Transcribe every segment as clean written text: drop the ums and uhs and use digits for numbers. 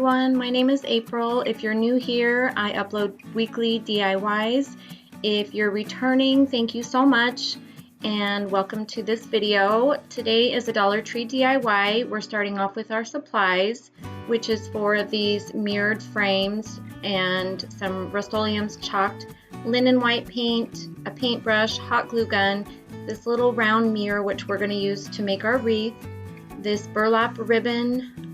everyone, my name is April. If you're new here, I upload weekly DIYs. If you're returning, thank you so much and welcome to this video. Today is a Dollar Tree DIY. We're starting off with our supplies, which is for these mirrored frames and some Rust-Oleum's chalked linen white paint, a paintbrush, hot glue gun, this little round mirror which we're going to use to make our wreath, this burlap ribbon,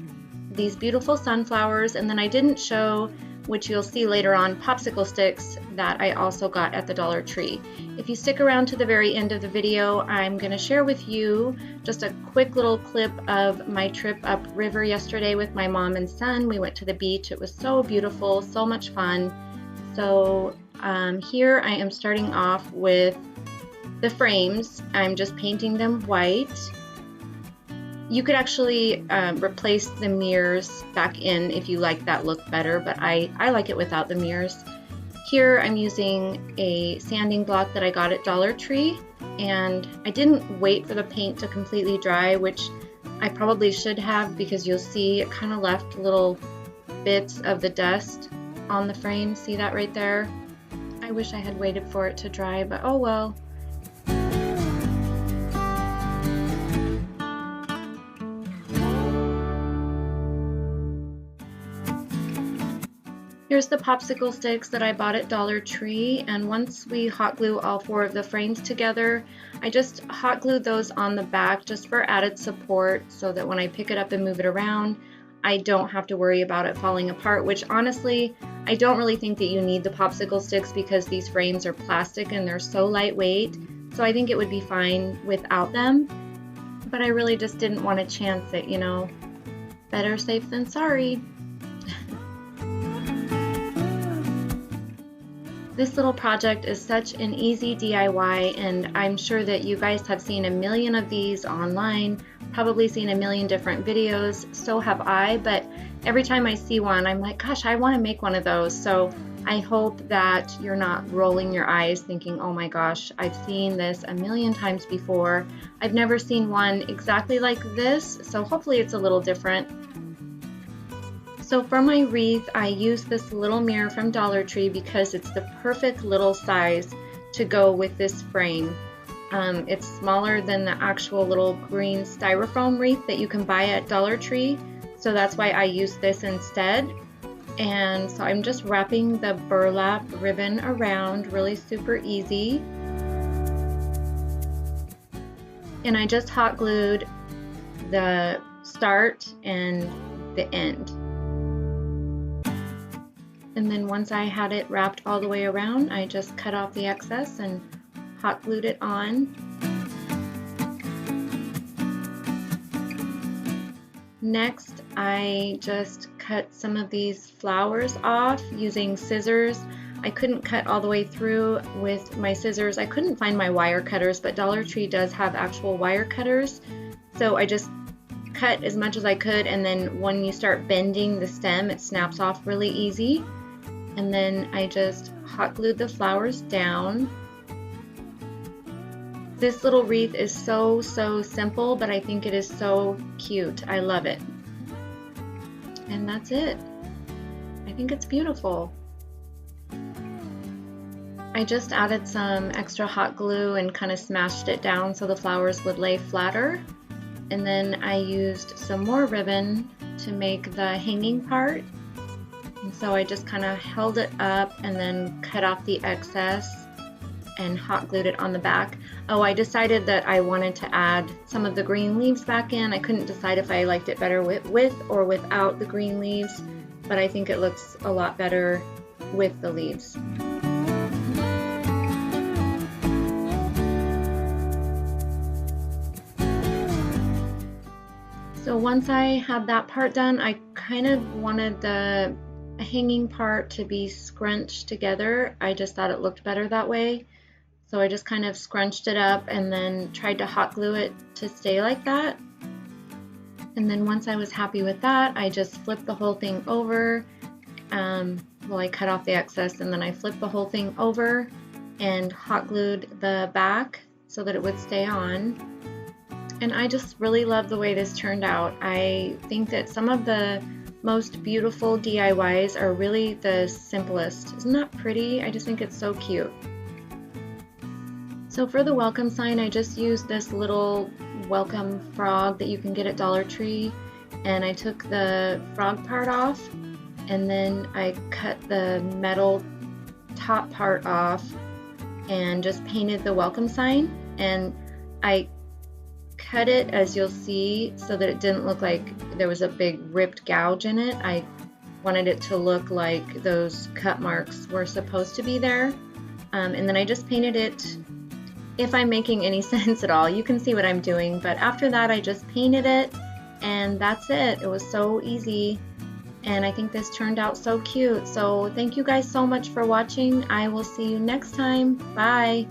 these beautiful sunflowers, and then I didn't show, which you'll see later on, popsicle sticks that I also got at the Dollar Tree. If you stick around to the very end of the video, I'm going to share with you just a quick little clip of my trip up river yesterday with my mom and son. We went to the beach. It was so beautiful, so much fun. So here I am starting off with the frames. I'm just painting them white. You could actually replace the mirrors back in if you like that look better, but I like it without the mirrors. Here I'm using a sanding block that I got at Dollar Tree, and I didn't wait for the paint to completely dry, which I probably should have, because you'll see it kind of left little bits of the dust on the frame. See that right there? I wish I had waited for it to dry, but oh well. Here's the popsicle sticks that I bought at Dollar Tree, and once we hot glue all four of the frames together, I just hot glued those on the back just for added support so that when I pick it up and move it around, I don't have to worry about it falling apart, which honestly, I don't really think that you need the popsicle sticks because these frames are plastic and they're so lightweight, so I think it would be fine without them, but I really just didn't want to chance it, you know. Better safe than sorry. This little project is such an easy DIY, and I'm sure that you guys have seen a million of these online, probably seen a million different videos, so have I, but every time I see one, I'm like, gosh, I want to make one of those. So I hope that you're not rolling your eyes thinking, oh my gosh, I've seen this a million times before. I've never seen one exactly like this, so hopefully it's a little different. So for my wreath, I used this little mirror from Dollar Tree because it's the perfect little size to go with this frame. It's smaller than the actual little green styrofoam wreath that you can buy at Dollar Tree, so that's why I used this instead. And so I'm just wrapping the burlap ribbon around, really super easy. And I just hot glued the start and the end. And then once I had it wrapped all the way around, I just cut off the excess and hot glued it on. Next, I just cut some of these flowers off using scissors. I couldn't cut all the way through with my scissors. I couldn't find my wire cutters, but Dollar Tree does have actual wire cutters. So I just cut as much as I could, and then when you start bending the stem, it snaps off really easy. And then I just hot glued the flowers down. This little wreath is so simple, but I think it is so cute. I love it. And that's it. I think it's beautiful. I just added some extra hot glue and kind of smashed it down so the flowers would lay flatter. And then I used some more ribbon to make the hanging part. And so I just kind of held it up and then cut off the excess and hot glued it on the back. Oh, I decided that I wanted to add some of the green leaves back in. I couldn't decide if I liked it better with or without the green leaves, but I think it looks a lot better with the leaves. So once I had that part done, I kind of wanted the hanging part to be scrunched together. I just thought it looked better that way. So I just kind of scrunched it up and then tried to hot glue it to stay like that. And then once I was happy with that, I just flipped the whole thing over. Well, I cut off the excess and then I flipped the whole thing over and hot glued the back so that it would stay on. And I just really love the way this turned out. I think that some of the most beautiful DIYs are really the simplest. Isn't that pretty? I just think it's so cute. So for the welcome sign, I just used this little welcome frog that you can get at Dollar Tree, and I took the frog part off, and then I cut the metal top part off and just painted the welcome sign. And I cut it, as you'll see, so that it didn't look like there was a big ripped gouge in it. I wanted it to look like those cut marks were supposed to be there. And then I just painted it. If I'm making any sense at all, you can see what I'm doing, but after that I just painted it, and that's it. It was so easy, and I think this turned out so cute. So thank you guys so much for watching. I will see you next time. Bye.